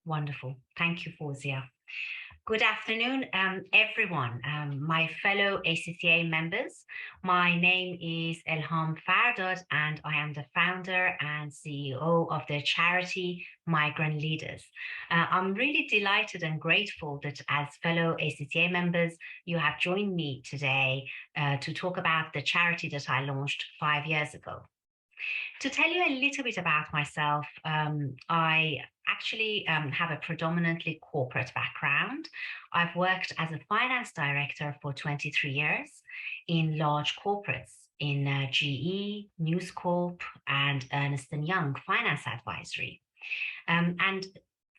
Wonderful. Thank you, Fawzia. Good afternoon, everyone, my fellow ACCA members. My name is Elham Fardad, and I am the founder and CEO of the charity Migrant Leaders. I'm really delighted and grateful that as fellow ACCA members, you have joined me today to talk about the charity that I launched 5 years ago. To tell you a little bit about myself, I actually have a predominantly corporate background. I've worked as a finance director for 23 years in large corporates in GE, News Corp, and Ernst & Young Finance Advisory. And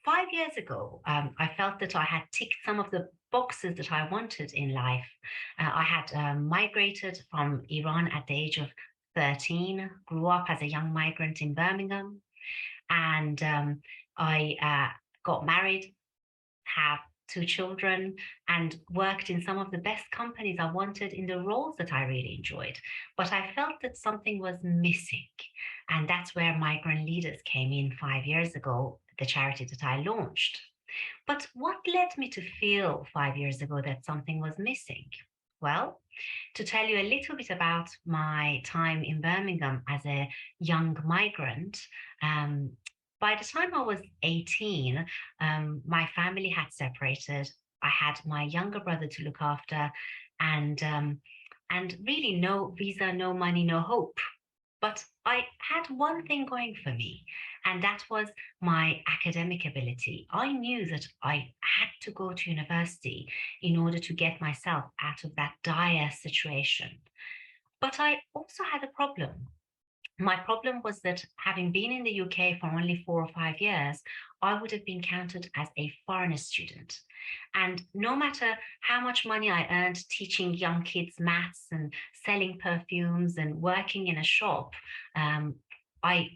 5 years ago, I felt that I had ticked some of the boxes that I wanted in life. I had migrated from Iran at the age of 13, grew up as a young migrant in Birmingham, and I got married, have 2 children, and worked in some of the best companies I wanted in the roles that I really enjoyed. But I felt that something was missing. And that's where Migrant Leaders came in 5 years ago, the charity that I launched. But what led me to feel 5 years ago that something was missing? Well, to tell you a little bit about my time in Birmingham as a young migrant, by the time I was 18, my family had separated. I had my younger brother to look after, and really no visa, no money, no hope. But I had one thing going for me, and that was my academic ability. I knew that I had to go to university in order to get myself out of that dire situation. But I also had a problem. My problem was that having been in the UK for only 4 or 5 years, I would have been counted as a foreigner student. And no matter how much money I earned teaching young kids maths and selling perfumes and working in a shop, I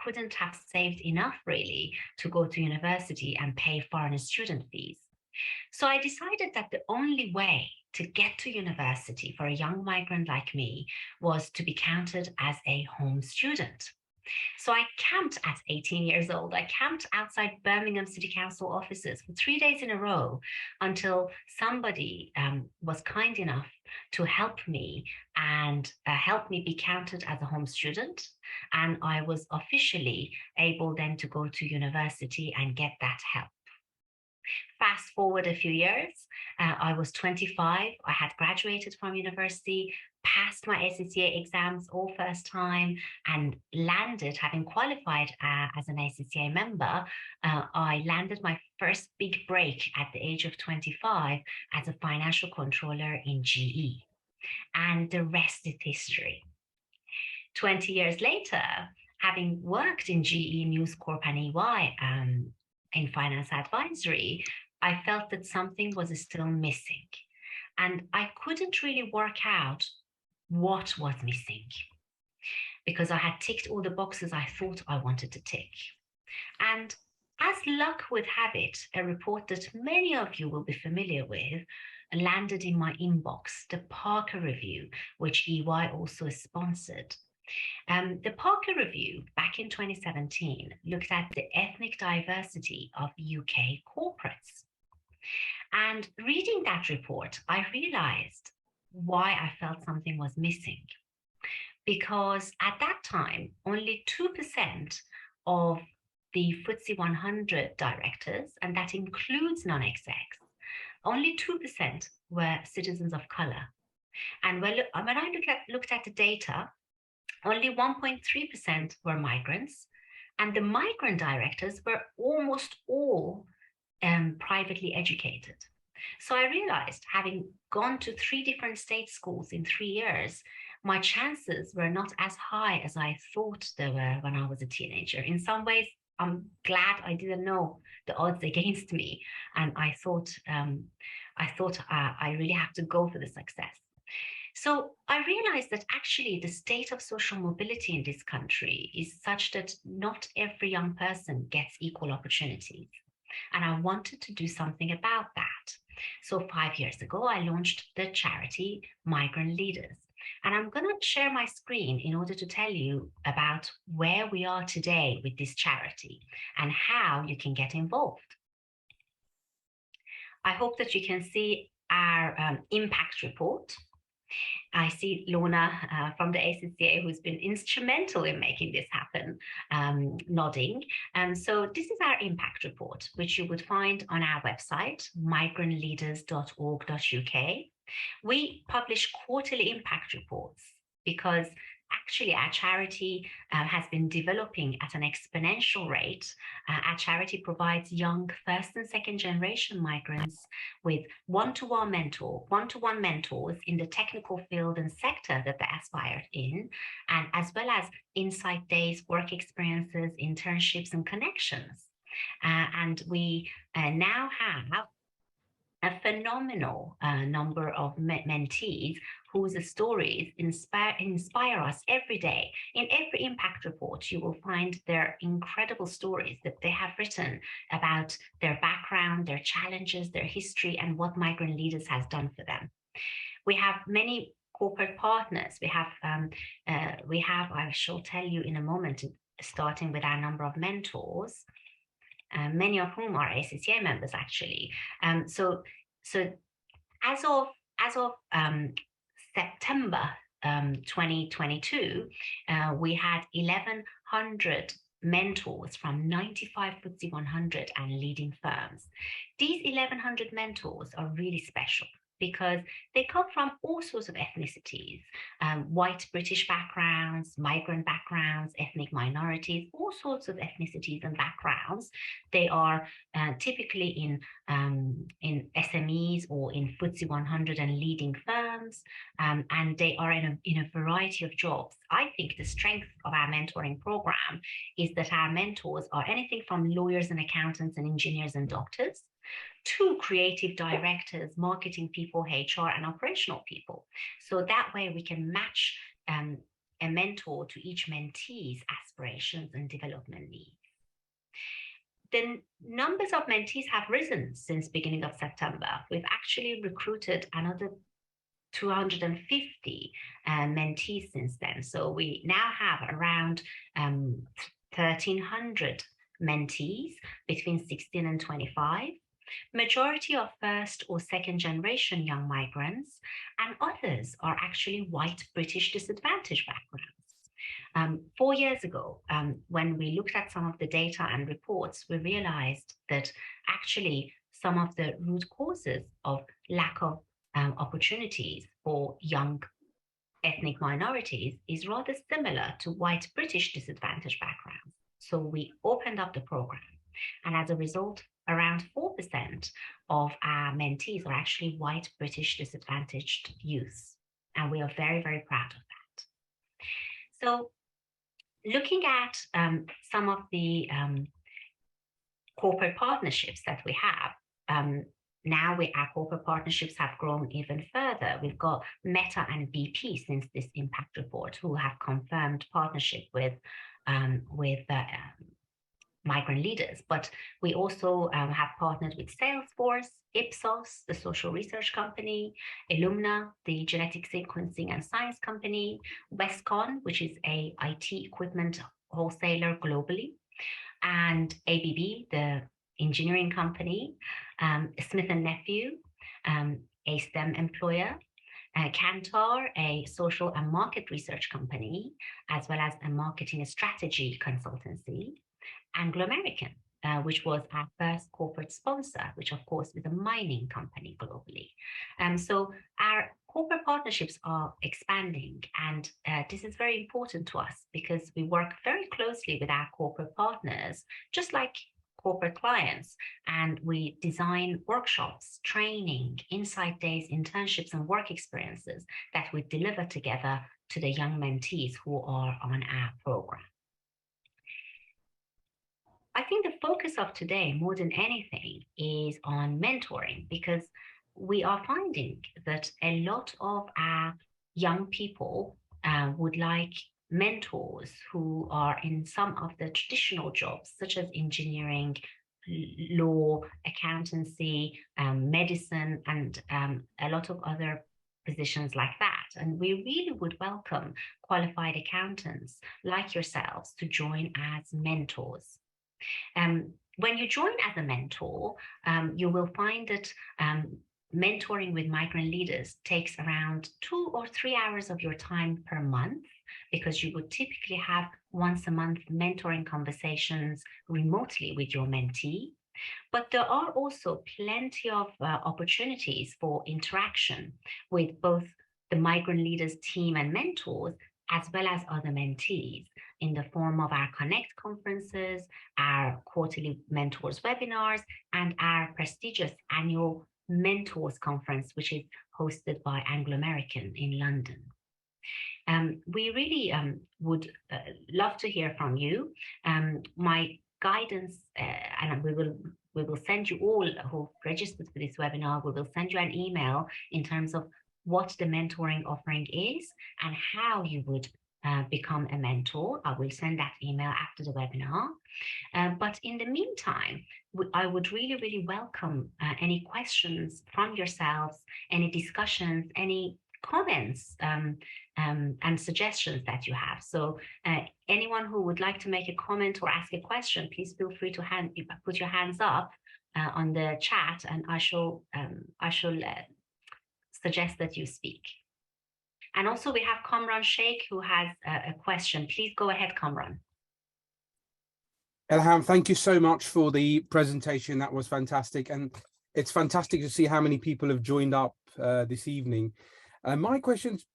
couldn't have saved enough really to go to university and pay foreigner student fees. So I decided that the only way to get to university for a young migrant like me was to be counted as a home student. So I camped at 18 years old. I camped outside Birmingham City Council offices for 3 days in a row until somebody was kind enough to help me and help me be counted as a home student. And I was officially able then to go to university and get that help. Fast forward a few years, I was 25. I had graduated from university, passed my ACCA exams all first time, and landed, having qualified as an ACCA member, I landed my first big break at the age of 25 as a financial controller in GE. And the rest is history. 20 years later, having worked in GE, News Corp, and EY in finance advisory, I felt that something was still missing. And I couldn't really work out what was missing because I had ticked all the boxes I thought I wanted to tick. And as luck would have it, a report that many of you will be familiar with landed in my inbox, the Parker Review, which EY also sponsored. The Parker Review back in 2017 looked at the ethnic diversity of UK corporates. And reading that report, I realized why I felt something was missing. Because at that time, only 2% of the FTSE 100 directors, and that includes non-execs, only 2% were citizens of color. And when I looked at the data, only 1.3% were migrants, and the migrant directors were almost all privately educated. So I realized, having gone to 3 different state schools in 3 years, my chances were not as high as I thought they were when I was a teenager. In some ways, I'm glad I didn't know the odds against me, and I thought I really have to go for the success. So I realized that actually the state of social mobility in this country is such that not every young person gets equal opportunities. And I wanted to do something about that. So 5 years ago, I launched the charity Migrant Leaders. And I'm going to share my screen in order to tell you about where we are today with this charity and how you can get involved. I hope that you can see our impact report. I see Lorna from the ACCA, who's been instrumental in making this happen, nodding. So this is our impact report, which you would find on our website, migrantleaders.org.uk. We publish quarterly impact reports because actually our charity has been developing at an exponential rate. Our charity provides young first and second generation migrants with one-to-one mentors in the technical field and sector that they aspire in, and as well as insight days, work experiences, internships, and connections. And we now have a phenomenal number of mentees whose stories inspire us every day. In every impact report, you will find their incredible stories that they have written about their background, their challenges, their history, and what Migrant Leaders has done for them. We have many corporate partners. We have, I shall tell you in a moment, starting with our number of mentors, many of whom are ACCA members, actually. So as of September 2022, we had 1,100 mentors from 95 FTSE 100 and leading firms. These 1,100 mentors are really special because they come from all sorts of ethnicities, white British backgrounds, migrant backgrounds, ethnic minorities, all sorts of ethnicities and backgrounds. They are typically in SMEs or in FTSE 100 and leading firms, and they are in a variety of jobs. I think the strength of our mentoring program is that our mentors are anything from lawyers and accountants and engineers and doctors to creative directors, marketing people, HR, and operational people. So that way we can match a mentor to each mentee's aspirations and development needs. The numbers of mentees have risen since beginning of September. We've actually recruited another 250 mentees since then. So we now have around 1,300 mentees between 16 and 25. Majority of first or second generation young migrants, and others are actually white British disadvantaged backgrounds. 4 years ago, when we looked at some of the data and reports, we realized that actually some of the root causes of lack of opportunities for young ethnic minorities is rather similar to white British disadvantaged backgrounds. So we opened up the program, and as a result, around 4% of our mentees are actually white British disadvantaged youths, and we are very, very proud of that. So looking at some of the corporate partnerships that we have, now our corporate partnerships have grown even further. We've got Meta and BP since this impact report, who have confirmed partnership with Migrant Leaders, but we also have partnered with Salesforce, Ipsos, the social research company, Illumina, the genetic sequencing and science company, Westcon, which is a IT equipment wholesaler globally, and ABB, the engineering company, Smith & Nephew, a STEM employer, Kantar, a social and market research company, as well as a marketing strategy consultancy, Anglo American, which was our first corporate sponsor, which of course is a mining company globally. So our corporate partnerships are expanding, and this is very important to us because we work very closely with our corporate partners, just like corporate clients, and we design workshops, training, insight days, internships, and work experiences that we deliver together to the young mentees who are on our program. I think the focus of today, more than anything, is on mentoring, because we are finding that a lot of our young people would like mentors who are in some of the traditional jobs, such as engineering, law, accountancy, medicine, and a lot of other positions like that. And we really would welcome qualified accountants like yourselves to join as mentors. When you join as a mentor, you will find that mentoring with migrant leaders takes around 2 or 3 hours of your time per month, because you would typically have once a month mentoring conversations remotely with your mentee. But there are also plenty of opportunities for interaction with both the migrant leaders team and mentors, as well as other mentees, in the form of our Connect conferences, our quarterly mentors webinars, and our prestigious annual mentors conference, which is hosted by Anglo American in London. We really would love to hear from you. My guidance, and we will send you all who registered for this webinar, we will send you an email in terms of what the mentoring offering is and how you would become a mentor. I will send that email after the webinar. But in the meantime, I would really, really welcome any questions from yourselves, any discussions, any comments and suggestions that you have. So anyone who would like to make a comment or ask a question, please feel free to put your hands up on the chat, and I shall suggest that you speak. And also we have Kamran Sheikh who has a question. Please go ahead, Kamran. Elham, thank you so much for the presentation. That was fantastic. And it's fantastic to see how many people have joined up this evening. My question's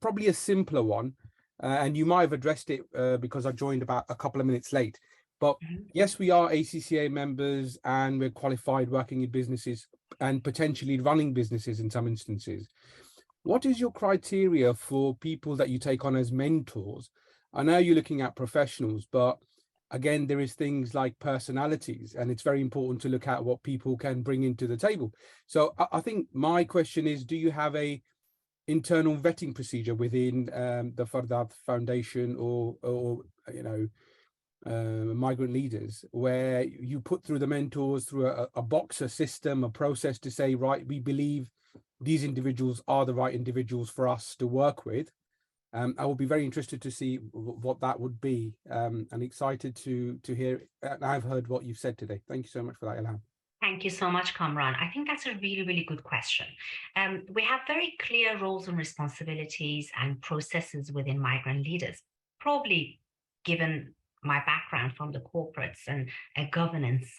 probably a simpler one, and you might have addressed it because I joined about a couple of minutes late. But yes, we are ACCA members and we're qualified working in businesses and potentially running businesses in some instances. What is your criteria for people that you take on as mentors? I know you're looking at professionals, but again, there is things like personalities, and it's very important to look at what people can bring into the table. So I think my question is, do you have a internal vetting procedure within the Fardad Foundation or Migrant Leaders, where you put through the mentors through a box, a system, a process to say, right, we believe these individuals are the right individuals for us to work with? I will be very interested to see what that would be, and excited to hear. And I've heard what you've said today. Thank you so much for that, Ilham. Thank you so much, Kamran. I think that's a really, really good question. We have very clear roles and responsibilities and processes within Migrant Leaders, probably given my background from the corporates and a governance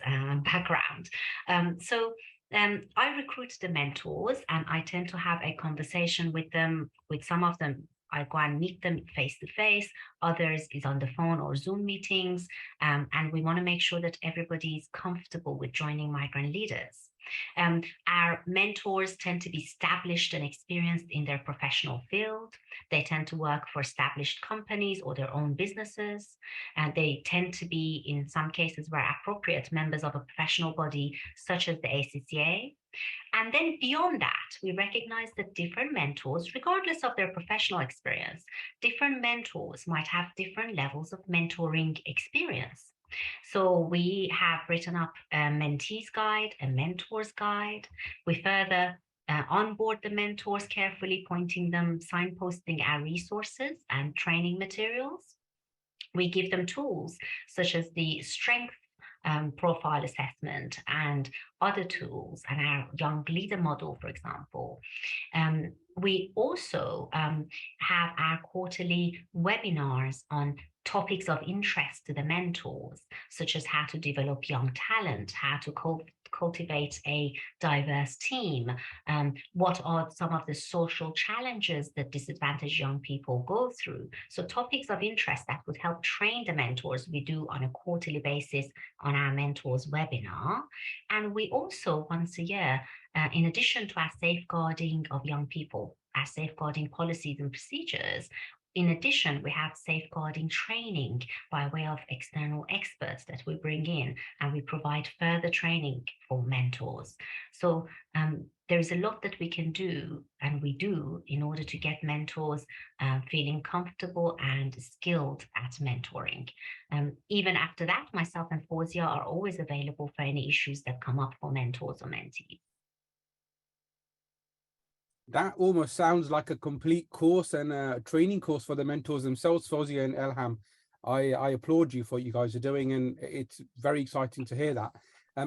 background. I recruit the mentors, and I tend to have a conversation with them. With some of them, I go and meet them face to face. Others is on the phone or Zoom meetings. And we want to make sure that everybody is comfortable with joining Migrant Leaders. Our mentors tend to be established and experienced in their professional field. They tend to work for established companies or their own businesses. And they tend to be, in some cases where appropriate, members of a professional body such as the ACCA. And then beyond that, we recognize that different mentors, regardless of their professional experience, different mentors might have different levels of mentoring experience. So we have written up a mentee's guide, a mentor's guide. We further onboard the mentors carefully, pointing them, signposting our resources and training materials. We give them tools such as the strength profile assessment and other tools, and our young leader model, for example. We also have our quarterly webinars on topics of interest to the mentors, such as how to develop young talent, how to cultivate a diverse team, what are some of the social challenges that disadvantaged young people go through. So topics of interest that would help train the mentors, we do on a quarterly basis on our mentors webinar. And we also, once a year, in addition to our safeguarding of young people, our safeguarding policies and procedures, in addition, we have safeguarding training by way of external experts that we bring in, and we provide further training for mentors. So there is a lot that we can do, and we do, in order to get mentors feeling comfortable and skilled at mentoring. Even after that, myself and Fawzia are always available for any issues that come up for mentors or mentees. That almost sounds like a complete course and a training course for the mentors themselves, Fawzia and Elham. I applaud you for what you guys are doing, and it's very exciting to hear that.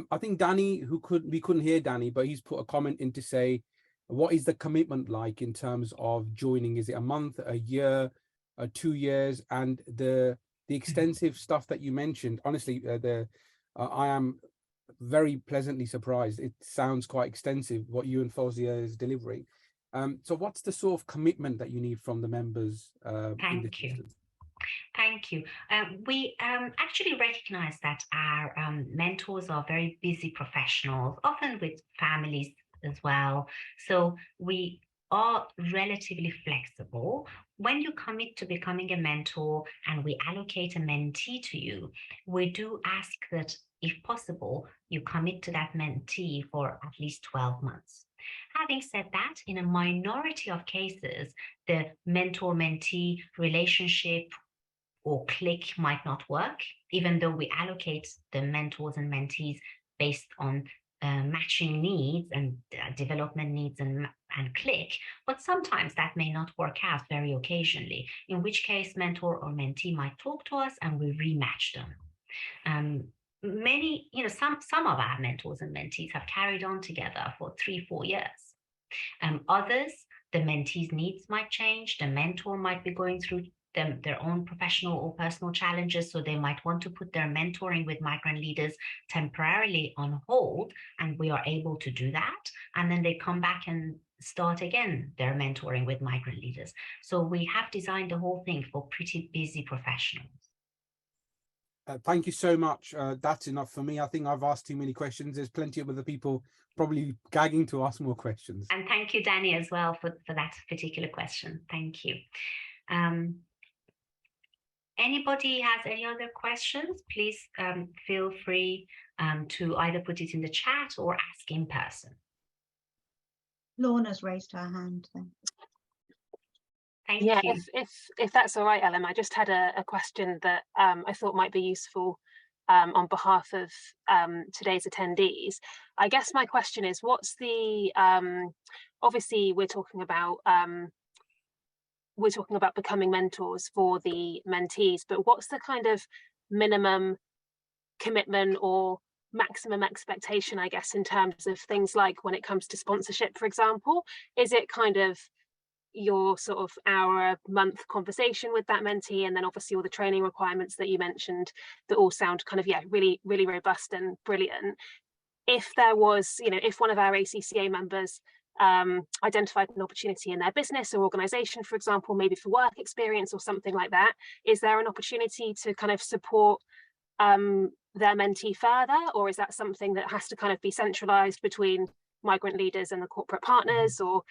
I think Danny, we couldn't hear Danny, but he's put a comment in to say, what is the commitment like in terms of joining? Is it a month, a year, 2 years? And the extensive stuff that you mentioned, honestly, I am very pleasantly surprised. It sounds quite extensive what you and Fawzia is delivering. So what's the sort of commitment that you need from the members in this instance? Thank you. We actually recognize that our mentors are very busy professionals, often with families as well. So we are relatively flexible. When you commit to becoming a mentor and we allocate a mentee to you, we do ask that, if possible, you commit to that mentee for at least 12 months. Having said that, in a minority of cases, the mentor-mentee relationship or click might not work, even though we allocate the mentors and mentees based on matching needs and development needs and click, but sometimes that may not work out very occasionally, in which case mentor or mentee might talk to us and we rematch them. Many, some of our mentors and mentees have carried on together for 3-4 years. Others, the mentee's needs might change, the mentor might be going through their own professional or personal challenges, so they might want to put their mentoring with migrant leaders temporarily on hold, and we are able to do that, and then they come back and start again their mentoring with migrant leaders. So we have designed the whole thing for pretty busy professionals. Thank you so much. That's enough for me. I think I've asked too many questions. There's plenty of other people probably gagging to ask more questions. And thank you, Danny, as well for that particular question. Thank you. Anybody has any other questions, please feel free to either put it in the chat or ask in person. Lorna's raised her hand. Thank you. If that's all right, Ellen, I just had a question that I thought might be useful on behalf of today's attendees. I guess my question is, what's the, obviously we're talking about becoming mentors for the mentees, but what's the kind of minimum commitment or maximum expectation, I guess, in terms of things like when it comes to sponsorship, for example? Is it kind of your sort of hour-a-month conversation with that mentee, and then obviously all the training requirements that you mentioned that all sound kind of, yeah, really, really robust and brilliant? If there was, if one of our ACCA members identified an opportunity in their business or organization, for example, maybe for work experience or something like that, is there an opportunity to kind of support their mentee further, or is that something that has to kind of be centralized between migrant leaders and the corporate partners? Or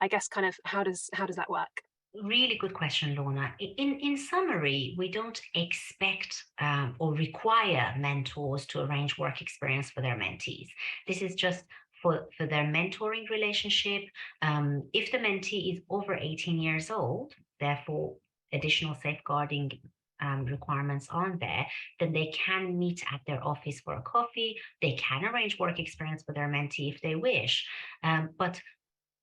I guess kind of how does that work? Really good question, Lorna. In summary, we don't expect or require mentors to arrange work experience for their mentees. This is just for their mentoring relationship. If the mentee is over 18 years old, therefore additional safeguarding requirements aren't there, then they can meet at their office for a coffee. They can arrange work experience for their mentee if they wish. But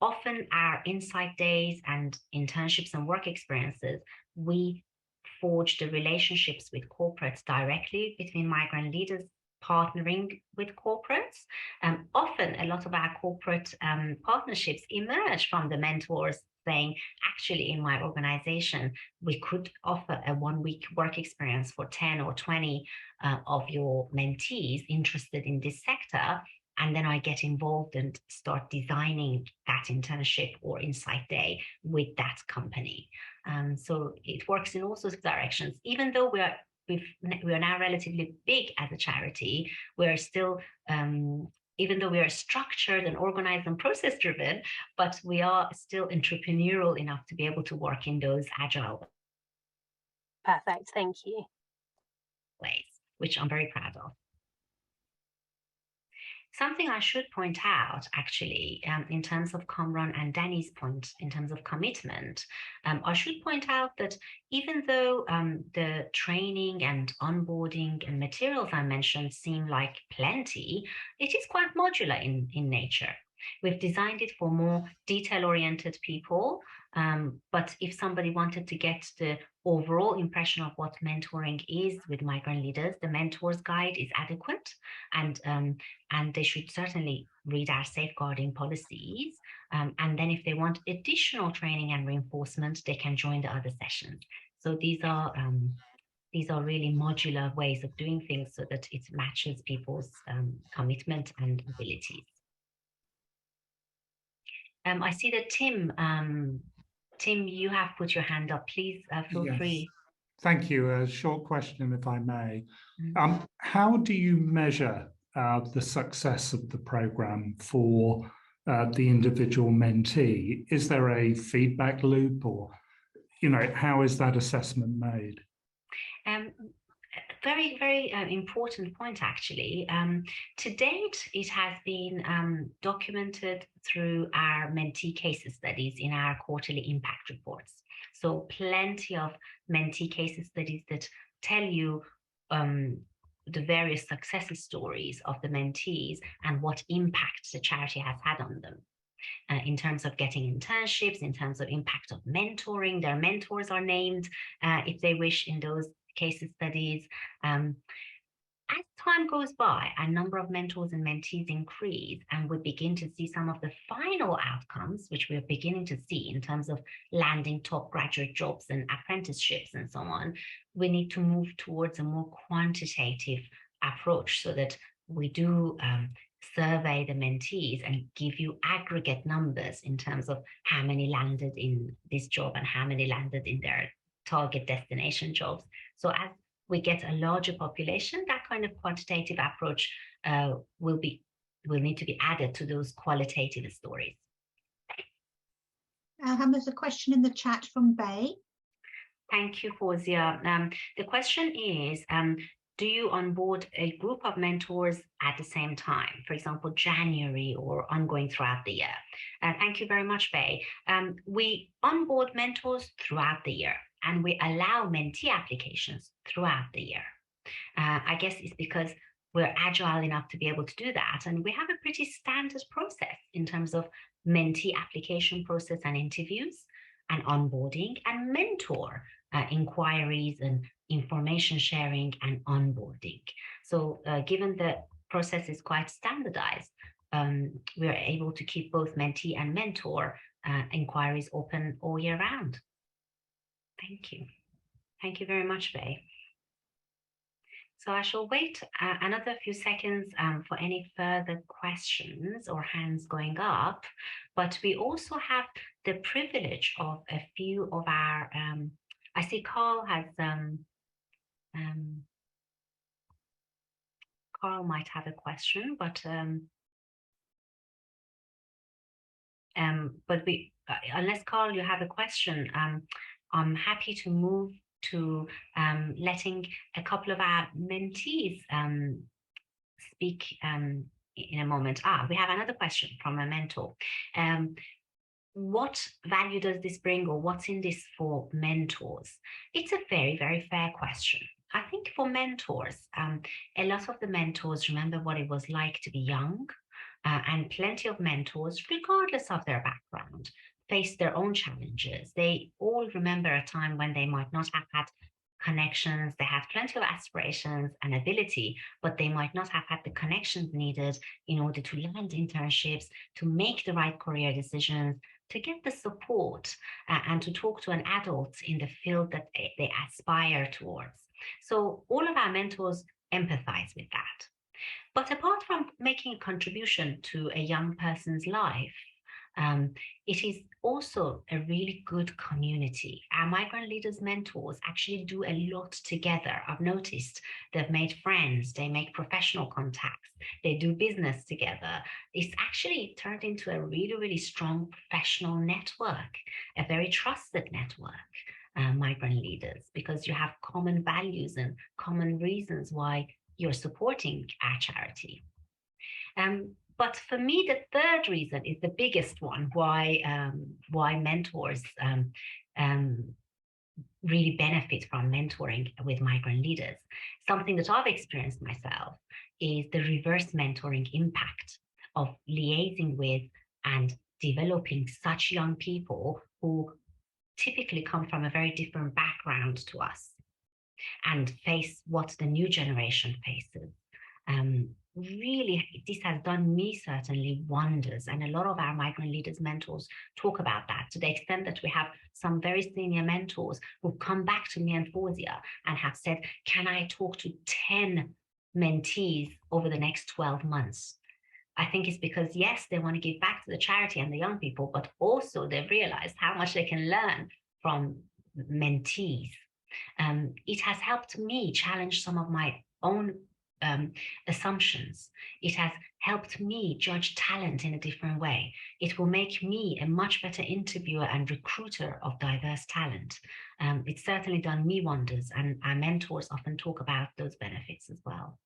often our insight days and internships and work experiences, we forge the relationships with corporates directly between migrant leaders partnering with corporates. Often a lot of our corporate partnerships emerge from the mentors saying, actually, in my organization, we could offer a 1-week work experience for 10 or 20 of your mentees interested in this sector. And then I get involved and start designing that internship or insight day with that company. So it works in all sorts of directions. Even though we are now relatively big as a charity, we're still, even though we are structured and organized and process driven, but we are still entrepreneurial enough to be able to work in those agile ways. Perfect, thank you. Which I'm very proud of. Something I should point out, actually, in terms of Kamran and Danny's point, in terms of commitment, I should point out that even though the training and onboarding and materials I mentioned seem like plenty, it is quite modular in nature. We've designed it for more detail-oriented people, but if somebody wanted to get the overall impression of what mentoring is with migrant leaders, the Mentor's Guide is adequate, and they should certainly read our safeguarding policies. And then if they want additional training and reinforcement, they can join the other sessions. So these are really modular ways of doing things so that it matches people's commitment and abilities. I see that Tim, you have put your hand up. Please feel free. Thank you. A short question, if I may. How do you measure the success of the programme for the individual mentee? Is there a feedback loop, or, how is that assessment made? Very, very important point, actually. To date, it has been documented through our mentee case studies in our quarterly impact reports. So plenty of mentee case studies that tell you the various success stories of the mentees and what impact the charity has had on them. In terms of getting internships, in terms of impact of mentoring, their mentors are named if they wish in those case studies. As time goes by, a number of mentors and mentees increase, and we begin to see some of the final outcomes, which we're beginning to see in terms of landing top graduate jobs and apprenticeships and so on. We need to move towards a more quantitative approach so that we do survey the mentees and give you aggregate numbers in terms of how many landed in this job and how many landed in their target destination jobs. So as we get a larger population, that kind of quantitative approach will need to be added to those qualitative stories. There's a question in the chat from Bay. Thank you, Fawzia. The question is, do you onboard a group of mentors at the same time, for example, January or ongoing throughout the year? Thank you very much, Bay. We onboard mentors throughout the year, and we allow mentee applications throughout the year. I guess it's because we're agile enough to be able to do that. And we have a pretty standard process in terms of mentee application process and interviews and onboarding and mentor inquiries and information sharing and onboarding. So given the process is quite standardized, we are able to keep both mentee and mentor inquiries open all year round. Thank you. Thank you very much, Faye. So I shall wait another few seconds for any further questions or hands going up, but we also have the privilege of a few of our, I see Carl has, Carl might have a question, but we, unless Carl, you have a question, I'm happy to move to letting a couple of our mentees speak in a moment. We have another question from a mentor. What value does this bring, or what's in this for mentors? It's a very, very fair question. I think for mentors, a lot of the mentors remember what it was like to be young, and plenty of mentors, regardless of their background, face their own challenges. They all remember a time when they might not have had connections. They have plenty of aspirations and ability, but they might not have had the connections needed in order to land internships, to make the right career decisions, to get the support, and to talk to an adult in the field that they aspire towards. So all of our mentors empathize with that. But apart from making a contribution to a young person's life, it is also a really good community. Our migrant leaders mentors actually do a lot together. I've noticed they've made friends, they make professional contacts, they do business together. It's actually turned into a really, really strong professional network, a very trusted network, migrant leaders, because you have common values and common reasons why you're supporting our charity. But for me, the third reason is the biggest one why mentors really benefit from mentoring with migrant leaders. Something that I've experienced myself is the reverse mentoring impact of liaising with and developing such young people who typically come from a very different background to us and face what the new generation faces. Really, this has done me certainly wonders, and a lot of our migrant leaders mentors talk about that, to the extent that we have some very senior mentors who've come back to me and Fawzia and have said, can I talk to 10 mentees over the next 12 months? I think it's because, yes, they want to give back to the charity and the young people, but also they've realized how much they can learn from mentees. It has helped me challenge some of my own assumptions. It has helped me judge talent in a different way. It will make me a much better interviewer and recruiter of diverse talent. It's certainly done me wonders, and our mentors often talk about those benefits as well.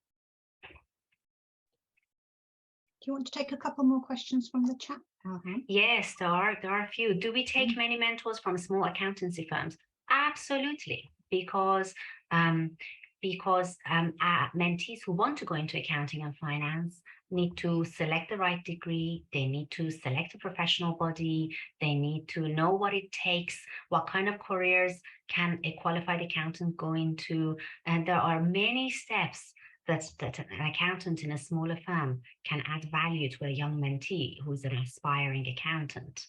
Do you want to take a couple more questions from the chat? Yes, there are a few. Do we take many mentors from small accountancy firms? Absolutely, because our mentees who want to go into accounting and finance need to select the right degree, they need to select a professional body, they need to know what it takes, what kind of careers can a qualified accountant go into, and there are many steps that an accountant in a smaller firm can add value to a young mentee who's an aspiring accountant.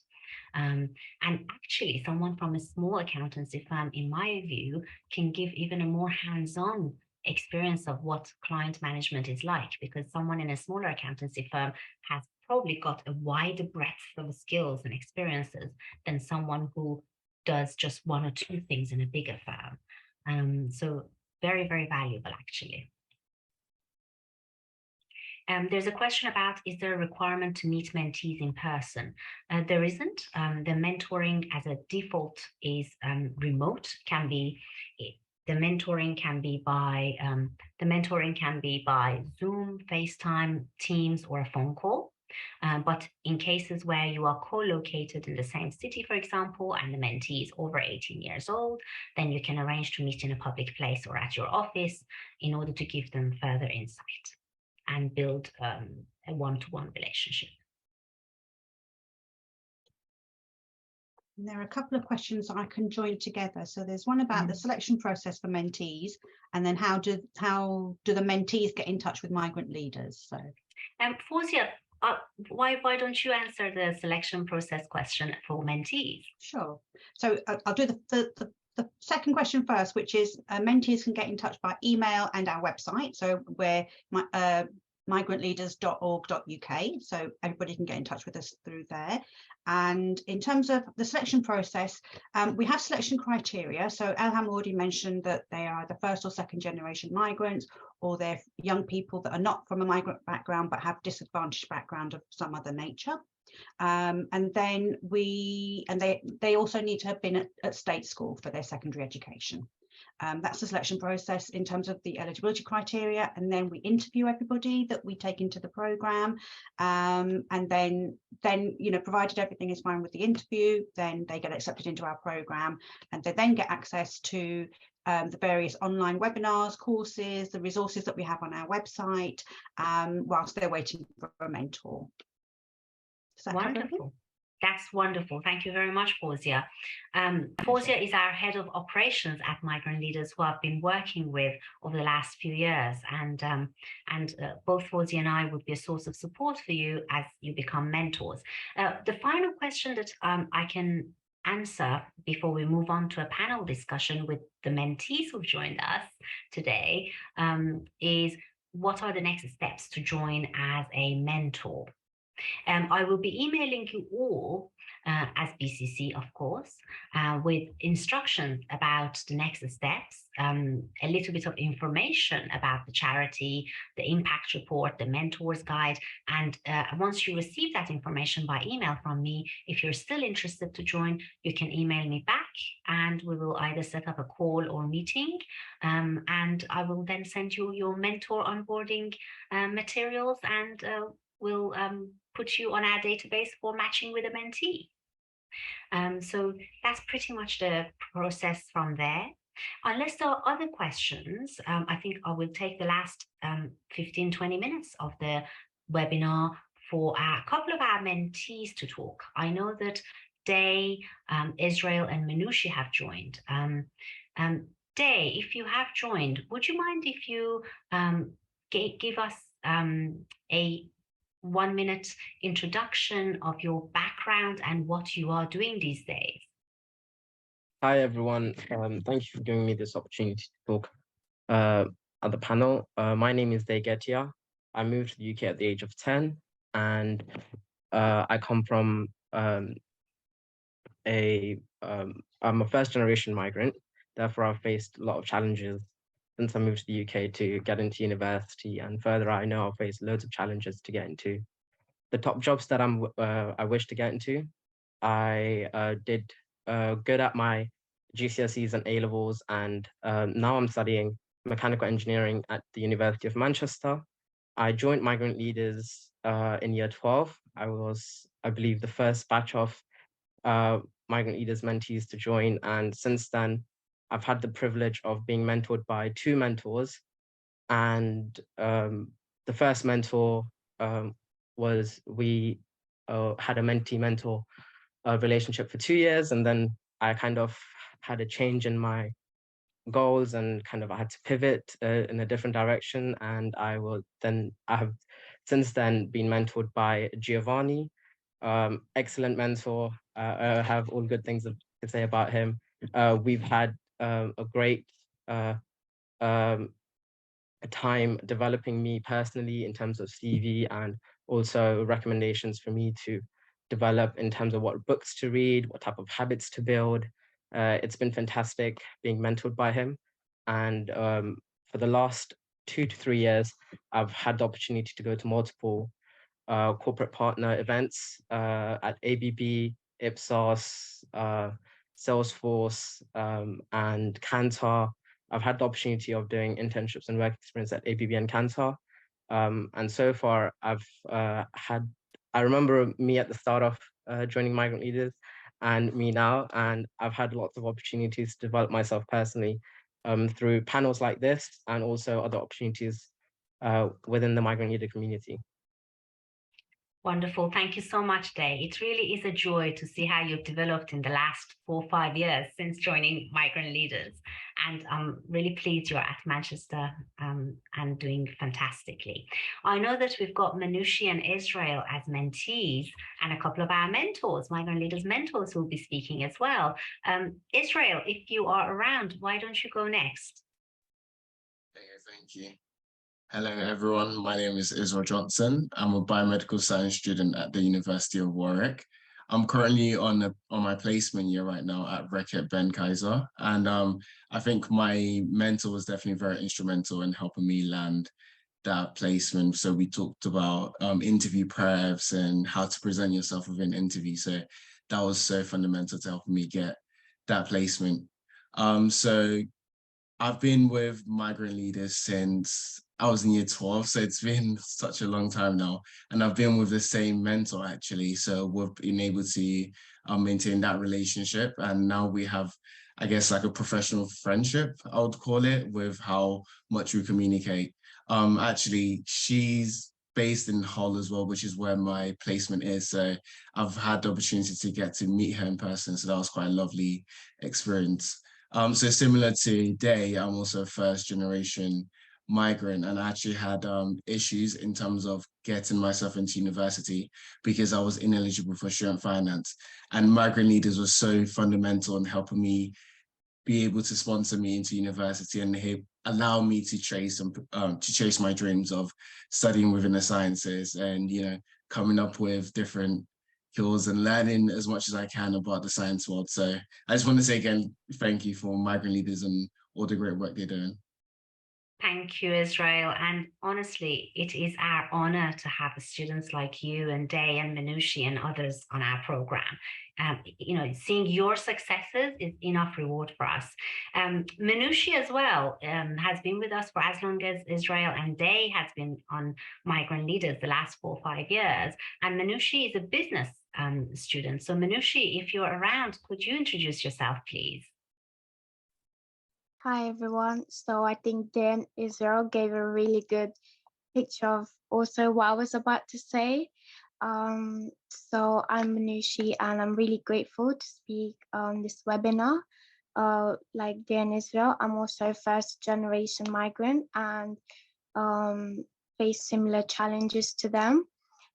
And actually, someone from a small accountancy firm, in my view, can give even a more hands-on experience of what client management is like, because someone in a smaller accountancy firm has probably got a wider breadth of skills and experiences than someone who does just one or two things in a bigger firm. So very, very valuable, actually. There's a question about, is there a requirement to meet mentees in person? There isn't. The mentoring as a default is remote. The mentoring can be by Zoom, FaceTime, Teams, or a phone call. But in cases where you are co-located in the same city, for example, and the mentee is over 18 years old, then you can arrange to meet in a public place or at your office in order to give them further insight and build a one-to-one relationship. And there are a couple of questions I can join together. So there's one about the selection process for mentees, and then how do the mentees get in touch with migrant leaders? So, Fawzia, why don't you answer the selection process question for mentees? Sure. So I'll do the second question first, which is mentees can get in touch by email and our website. So we're migrantleaders.org.uk. So everybody can get in touch with us through there. And in terms of the selection process, we have selection criteria. So Elham already mentioned that they are the first or second generation migrants, or they're young people that are not from a migrant background but have disadvantaged background of some other nature. And then they also need to have been at state school for their secondary education. That's the selection process in terms of the eligibility criteria, and then we interview everybody that we take into the programme, and then provided everything is fine with the interview, then they get accepted into our programme, and they then get access to the various online webinars, courses, the resources that we have on our website, whilst they're waiting for a mentor. Wonderful. That's wonderful. Thank you very much, Fawzia. Fawzia is our head of operations at Migrant Leaders, who I've been working with over the last few years. And both Fawzia and I would be a source of support for you as you become mentors. The final question that I can answer before we move on to a panel discussion with the mentees who've joined us today is, what are the next steps to join as a mentor? I will be emailing you all as BCC, of course, with instructions about the next steps, a little bit of information about the charity, the impact report, the mentors guide. And once you receive that information by email from me, if you're still interested to join, you can email me back and we will either set up a call or meeting. And I will then send you your mentor onboarding materials, and we'll put you on our database for matching with a mentee. So that's pretty much the process from there. Unless there are other questions, I think I will take the last 15-20 minutes of the webinar for a couple of our mentees to talk. I know that Day, Israel, and Minushi have joined. Day, if you have joined, would you mind if you give us a 1-minute introduction of your background and what you are doing these days? Hi, everyone. Thank you for giving me this opportunity to talk at the panel. My name is Day Getia. I moved to the UK at the age of 10, and I come from I'm a first-generation migrant. Therefore, I've faced a lot of challenges since I moved to the UK to get into university, and further, I know I'll face loads of challenges to get into the top jobs that I wish to get into. I did good at my GCSEs and A-levels, and now I'm studying mechanical engineering at the University of Manchester. I joined Migrant Leaders in year 12. I was, I believe, the first batch of Migrant Leaders mentees to join, and since then, I've had the privilege of being mentored by 2 mentors. And the first mentor was we had a mentee-mentor relationship for 2 years, and then I kind of had a change in my goals and kind of I had to pivot in a different direction, and I have since then been mentored by Giovanni, excellent mentor. I have all good things to say about him. We've had a great time developing me personally in terms of CV, and also recommendations for me to develop in terms of what books to read, what type of habits to build. It's been fantastic being mentored by him. And for the last 2 to 3 years, I've had the opportunity to go to multiple corporate partner events at ABB, Ipsos, Salesforce, and Kantar. I've had the opportunity of doing internships and work experience at ABB and Kantar. And so far, I remember me at the start of joining Migrant Leaders and me now, and I've had lots of opportunities to develop myself personally through panels like this, and also other opportunities within the Migrant Leader community. Wonderful. Thank you so much, Day. It really is a joy to see how you've developed in the last 4 or 5 years since joining Migrant Leaders. And I'm really pleased you're at Manchester and doing fantastically. I know that we've got Minushi and Israel as mentees and a couple of our mentors, Migrant Leaders mentors, who will be speaking as well. Israel, if you are around, why don't you go next? Thank you. Hello, everyone. My name is Israel Johnson. I'm a biomedical science student at the University of Warwick. I'm currently on my placement year right now at Reckitt Benckiser. And I think my mentor was definitely very instrumental in helping me land that placement. So we talked about interview preps and how to present yourself within an interview. So that was so fundamental to help me get that placement. So I've been with Migrant Leaders since I was in year 12, so it's been such a long time now. And I've been with the same mentor, actually. So we've been able to maintain that relationship. And now we have, I guess, like a professional friendship, I would call it, with how much we communicate. Actually, she's based in Hull as well, which is where my placement is. So I've had the opportunity to get to meet her in person. So that was quite a lovely experience. So similar to Day, I'm also a first-generation migrant, and I actually had issues in terms of getting myself into university because I was ineligible for student finance. And Migrant Leaders was so fundamental in helping me be able to sponsor me into university and allow me to chase my dreams of studying within the sciences and, you know, coming up with different skills and learning as much as I can about the science world. So I just want to say again, thank you for Migrant Leaders and all the great work they're doing. Thank you, Israel. And honestly, it is our honor to have students like you and Day and Minushi and others on our program. You know, seeing your successes is enough reward for us. Minushi as well has been with us for as long as Israel and Day has been on Migrant Leaders the last 4 or 5 years. And Minushi is a business student. So Minushi, if you're around, could you introduce yourself, please? Hi everyone. So I think Dan Israel gave a really good picture of also what I was about to say. So I'm Manushi, and I'm really grateful to speak on this webinar. Like there in Israel, I'm also a first-generation migrant and face similar challenges to them.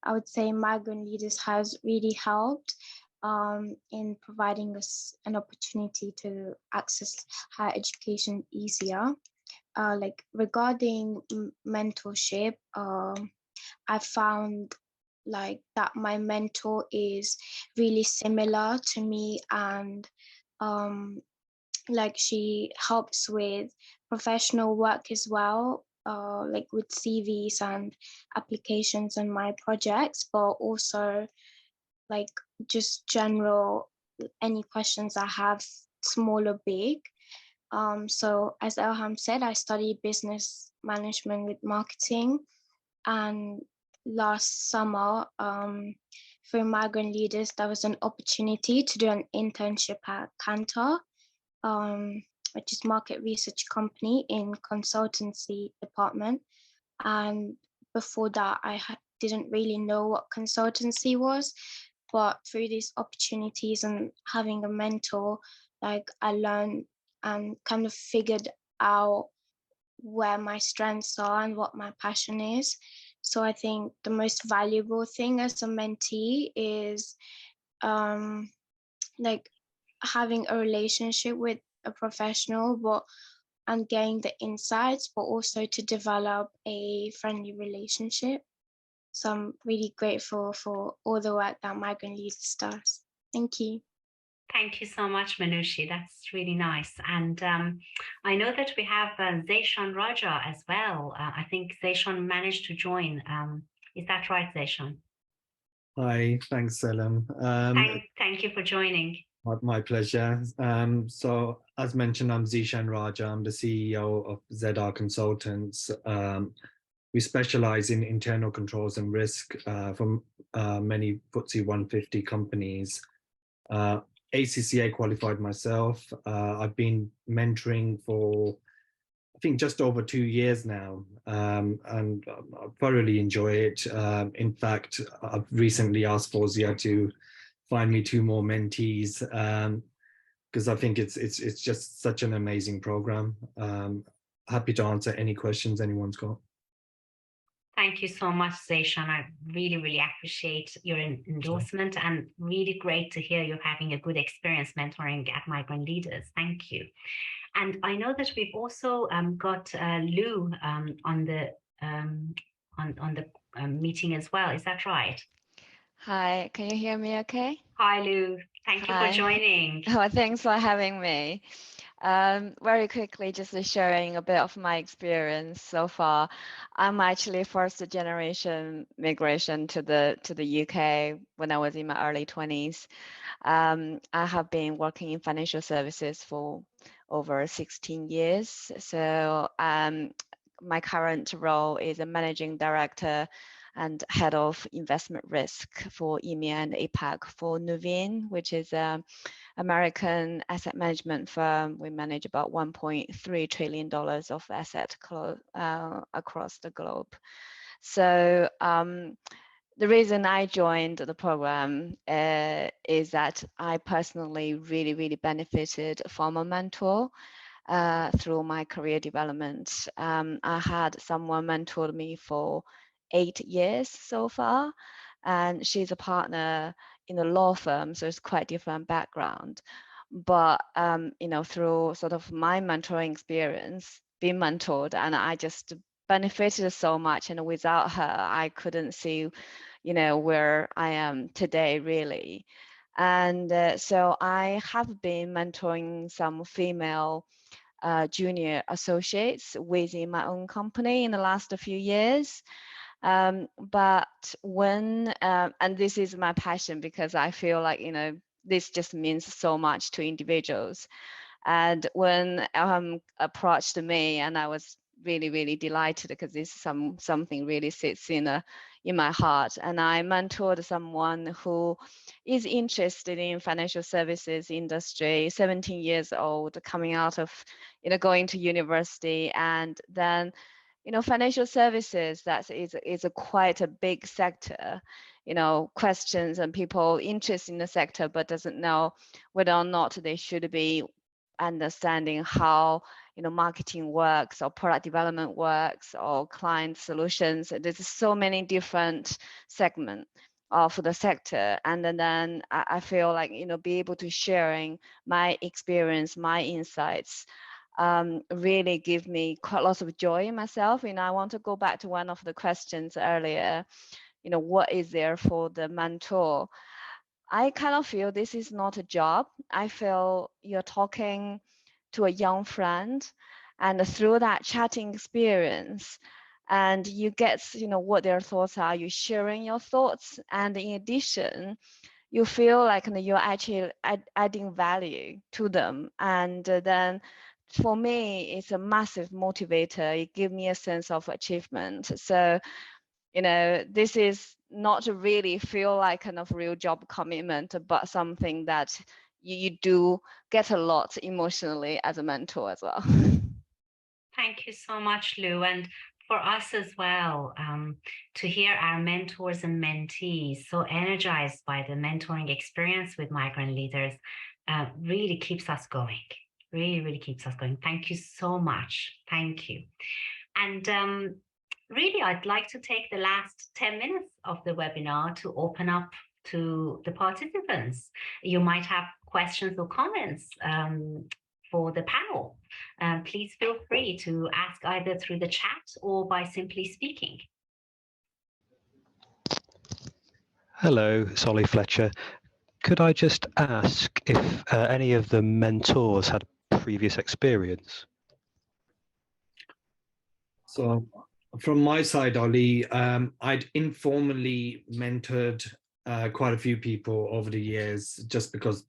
I would say Migrant Leaders has really helped in providing us an opportunity to access higher education easier. Like regarding mentorship, I found like that my mentor is really similar to me, and like she helps with professional work as well, like with CVs and applications and my projects, but also like just general any questions I have, small or big. So as Elham said, I study business management with marketing, and last summer for Migrant Leaders, there was an opportunity to do an internship at Kantar, which is market research company in consultancy department. And before that, I didn't really know what consultancy was, but through these opportunities and having a mentor, like I learned and kind of figured out where my strengths are and what my passion is. So I think the most valuable thing as a mentee is like having a relationship with a professional, but and getting the insights, but also to develop a friendly relationship. So I'm really grateful for all the work that Migrant Leaders does. Thank you. Thank you so much, Manushi. That's really nice. And I know that we have Zayshan Raja as well. I think Zayshan managed to join. Is that right, Zayshan? Hi, thanks, Selim. Thank you for joining. My pleasure. So as mentioned, I'm Zishan Raja. I'm the CEO of ZR Consultants. We specialize in internal controls and risk from many FTSE 150 companies. ACCA qualified myself. I've been mentoring for, I think, just over 2 years now, and I thoroughly enjoy it. In fact, I've recently asked Fawzia to find me 2 more mentees, because I think it's just such an amazing program. Happy to answer any questions anyone's got. Thank you so much, Zayshan. I really, really appreciate your endorsement, and really great to hear you're having a good experience mentoring at Migrant Leaders. Thank you. And I know that we've also got Lou on the meeting as well. Is that right? Hi, can you hear me okay? Hi, Lou. Thank you for joining. Oh, thanks for having me. Very quickly, just sharing a bit of my experience so far. I'm actually first generation migration to the UK when I was in my early 20s. I have been working in financial services for over 16 years. So my current role is a managing director and head of investment risk for EMEA and APAC for Nuveen, which is an American asset management firm. We manage about $1.3 trillion of assets across the globe. So the reason I joined the program is that I personally really benefited from a mentor through my career development. I had someone mentored me for 8 years so far, and she's a partner in a law firm, so it's quite different background. But you know, through sort of my mentoring experience, being mentored, and I just benefited so much, and without her I couldn't see, you know, where I am today really. And so I have been mentoring some female junior associates within my own company in the last few years. But when, and this is my passion, because I feel like, you know, this just means so much to individuals. And when approached me, and I was really delighted, because this is something really sits in my heart. And I mentored someone who is interested in financial services industry, 17 years old, coming out of, you know, going to university, and then, you know, financial services, that is a quite a big sector questions and people interested in the sector, but doesn't know whether or not they should be understanding how marketing works or product development works or client solutions. There's so many different segments for the sector, and then I feel like be able to sharing my experience, my insights, really give me quite lots of joy in myself. I want to go back to one of the questions earlier. What is there for the mentor? I kind of feel this is not a job. I feel you're talking to a young friend, and through that chatting experience, and you get what their thoughts are, you're sharing your thoughts, and in addition you feel like you're actually adding value to them. And then for me, it's a massive motivator. It gives me a sense of achievement. So this is not really feel like kind of real job commitment, but something that you do get a lot emotionally as a mentor as well. Thank you so much, Lou. And for us as well, to hear our mentors and mentees so energized by the mentoring experience with migrant leaders really keeps us going. Really keeps us going. Thank you so much. Thank you. And really, I'd like to take the last 10 minutes of the webinar to open up to the participants. You might have questions or comments for the panel. Please feel free to ask either through the chat or by simply speaking. Hello, it's Ollie Fletcher. Could I just ask if any of the mentors had previous experience? So from my side, Ollie, I'd informally mentored quite a few people over the years, just because,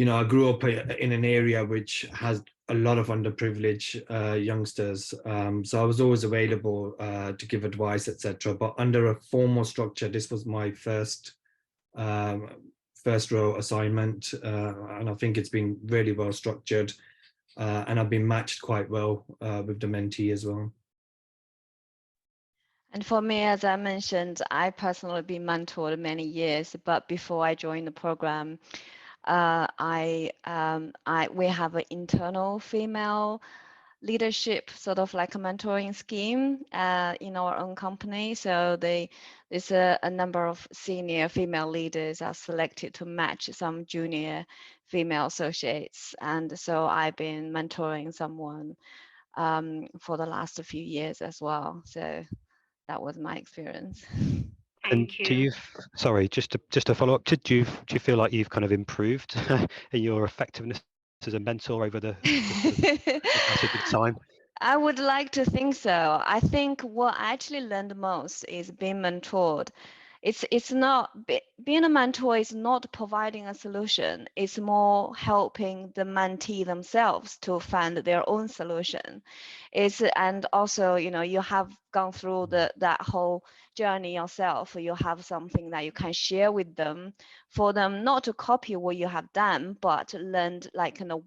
I grew up in an area which has a lot of underprivileged youngsters. So I was always available to give advice, etc. But under a formal structure, this was my first row assignment, and I think it's been really well structured, and I've been matched quite well with the mentee as well. And for me, as I mentioned, I personally been mentored many years, but before I joined the program, we have an internal female leadership, sort of like a mentoring scheme in our own company. So there's a number of senior female leaders are selected to match some junior female associates. And so I've been mentoring someone for the last few years as well. So that was my experience. Thank you. Do you, sorry, just to follow up, do you feel like you've kind of improved in your effectiveness as a mentor over the passage of time? I would like to think so. I think what I actually learned most is being mentored. It's not being a mentor is not providing a solution. It's more helping the mentee themselves to find their own solution. And also, you have gone through that whole journey yourself. You have something that you can share with them, for them not to copy what you have done, but learn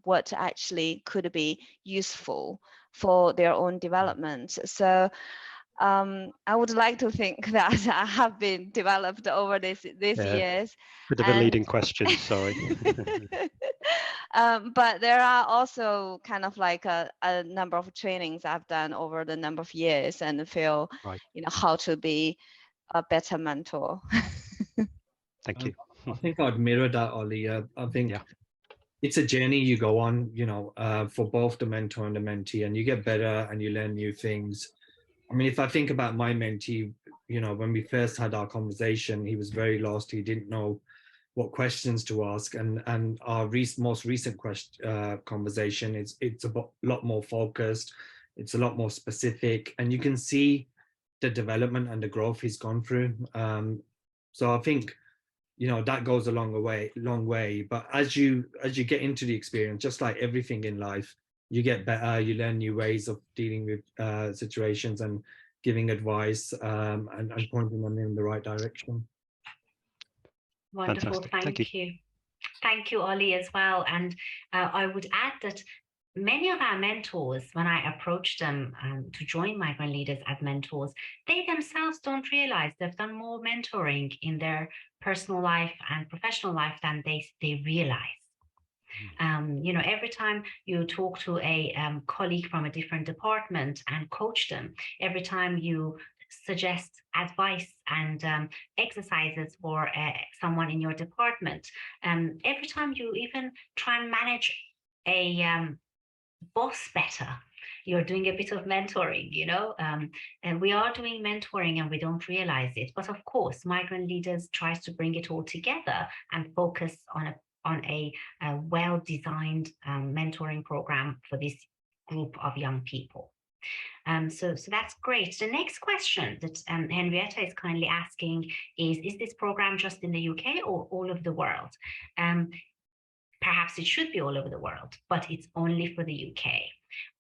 what actually could be useful for their own development. So I would like to think that I have been developed over these years. Bit of a leading question, sorry. But there are also kind of like a number of trainings I've done over the number of years, and feel how to be a better mentor. Thank you. I think I'd mirror that, Ollie. I think it's a journey you go on, for both the mentor and the mentee, and you get better and you learn new things. I mean, if I think about my mentee, when we first had our conversation, he was very lost. He didn't know what questions to ask. And our most recent conversation, it's a lot more focused. It's a lot more specific. And you can see the development and the growth he's gone through. So I think, that goes a long way. But as you get into the experience, just like everything in life, you get better, you learn new ways of dealing with situations and giving advice, and pointing them in the right direction. Wonderful. Fantastic. Thank you. Thank you, Ollie, as well. And I would add that many of our mentors, when I approach them to join Migrant Leaders as mentors, they themselves don't realize they've done more mentoring in their personal life and professional life than they realize. You know, every time you talk to a colleague from a different department and coach them, every time you suggest advice and exercises for someone in your department, every time you even try and manage a boss better, you're doing a bit of mentoring, you know, and we are doing mentoring and we don't realize it. But of course, Migrant Leaders tries to bring it all together and focus on a well-designed mentoring program for this group of young people. So that's great. The next question that Henrietta is kindly asking is this program just in the UK or all over the world? Perhaps it should be all over the world, but it's only for the UK,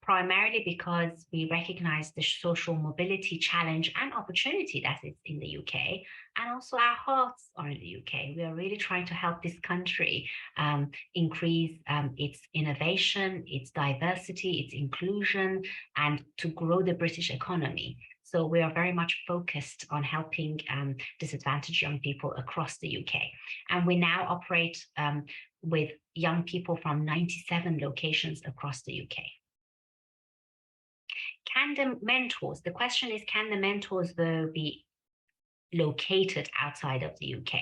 primarily because we recognize the social mobility challenge and opportunity that is in the UK, and also our hearts are in the UK. We are really trying to help this country increase its innovation, its diversity, its inclusion, and to grow the British economy. So we are very much focused on helping disadvantaged young people across the UK. And we now operate with young people from 97 locations across the UK. Can the mentors, the question is, can the mentors though be located outside of the UK?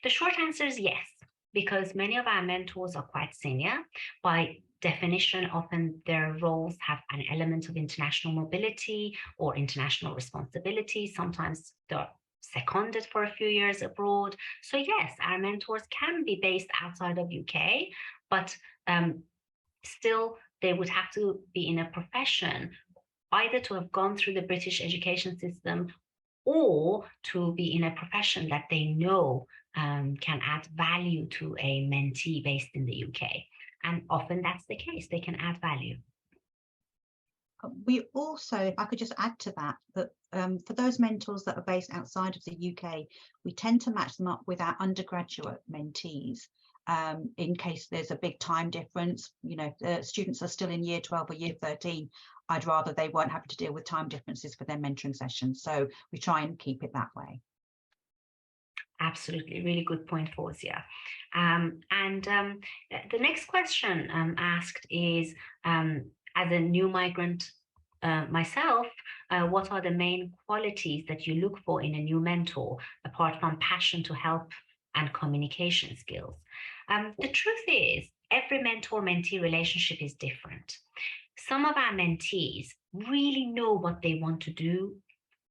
The short answer is yes, because many of our mentors are quite senior. By definition, often their roles have an element of international mobility or international responsibility. Sometimes they're seconded for a few years abroad. So yes, our mentors can be based outside of UK, but still they would have to be in a profession, either to have gone through the British education system or to be in a profession that they know can add value to a mentee based in the UK. And often that's the case, they can add value. We also, if I could just add to that, for those mentors that are based outside of the UK, we tend to match them up with our undergraduate mentees. In case there's a big time difference, you know, the students are still in year 12 or year 13, I'd rather they weren't having to deal with time differences for their mentoring sessions. So we try and keep it that way. Absolutely, really good point, Fawzia. The next question asked is, as a new migrant myself, what are the main qualities that you look for in a new mentor, apart from passion to help and communication skills? The truth is, every mentor-mentee relationship is different. Some of our mentees really know what they want to do.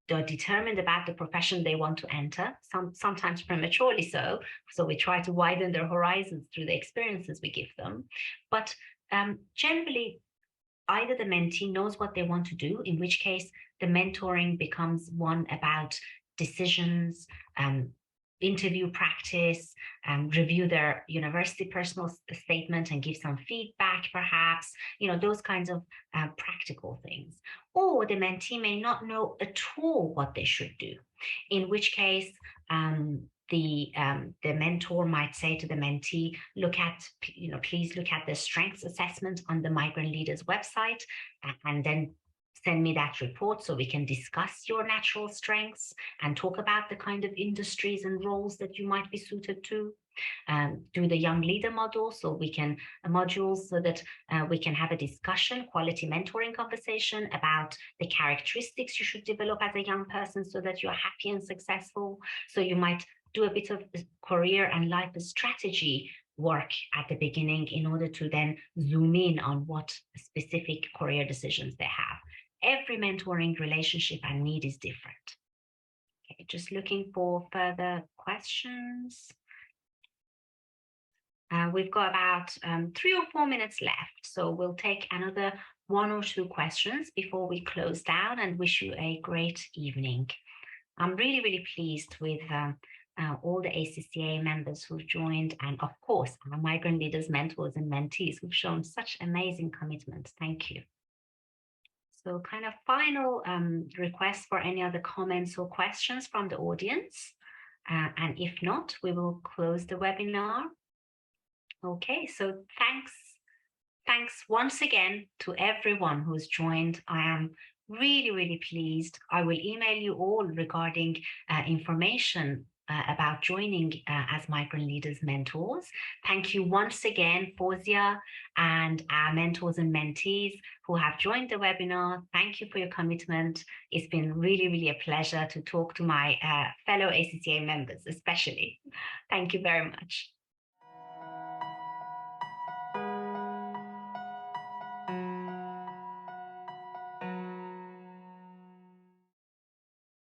They're determined about the profession they want to enter, sometimes prematurely so. So we try to widen their horizons through the experiences we give them. But generally, either the mentee knows what they want to do, in which case the mentoring becomes one about decisions, interview practice, review their university personal statement and give some feedback, perhaps, you know, those kinds of practical things. Or the mentee may not know at all what they should do, in which case the mentor might say to the mentee, please look at the strengths assessment on the Migrant Leaders website, and then send me that report so we can discuss your natural strengths and talk about the kind of industries and roles that you might be suited to. Do the young leader model so we can modules so that we can have a discussion, quality mentoring conversation about the characteristics you should develop as a young person so that you're happy and successful. So you might do a bit of career and life strategy work at the beginning in order to then zoom in on what specific career decisions they have. Every mentoring relationship and need is different. Okay, just looking for further questions. We've got about 3 or 4 minutes left, so we'll take another 1 or 2 questions before we close down and wish you a great evening. I'm really, really pleased with all the ACCA members who've joined, and of course, our Migrant Leaders mentors and mentees who've shown such amazing commitment. Thank you. So kind of final request for any other comments or questions from the audience. And if not, we will close the webinar. Okay, so thanks Thanks once again to everyone who's joined. I am really, really pleased. I will email you all regarding information about joining as Migrant Leaders mentors. Thank you once again, Fawzia, and our mentors and mentees who have joined the webinar. Thank you for your commitment. It's been really, really a pleasure to talk to my fellow ACCA members, especially. Thank you very much.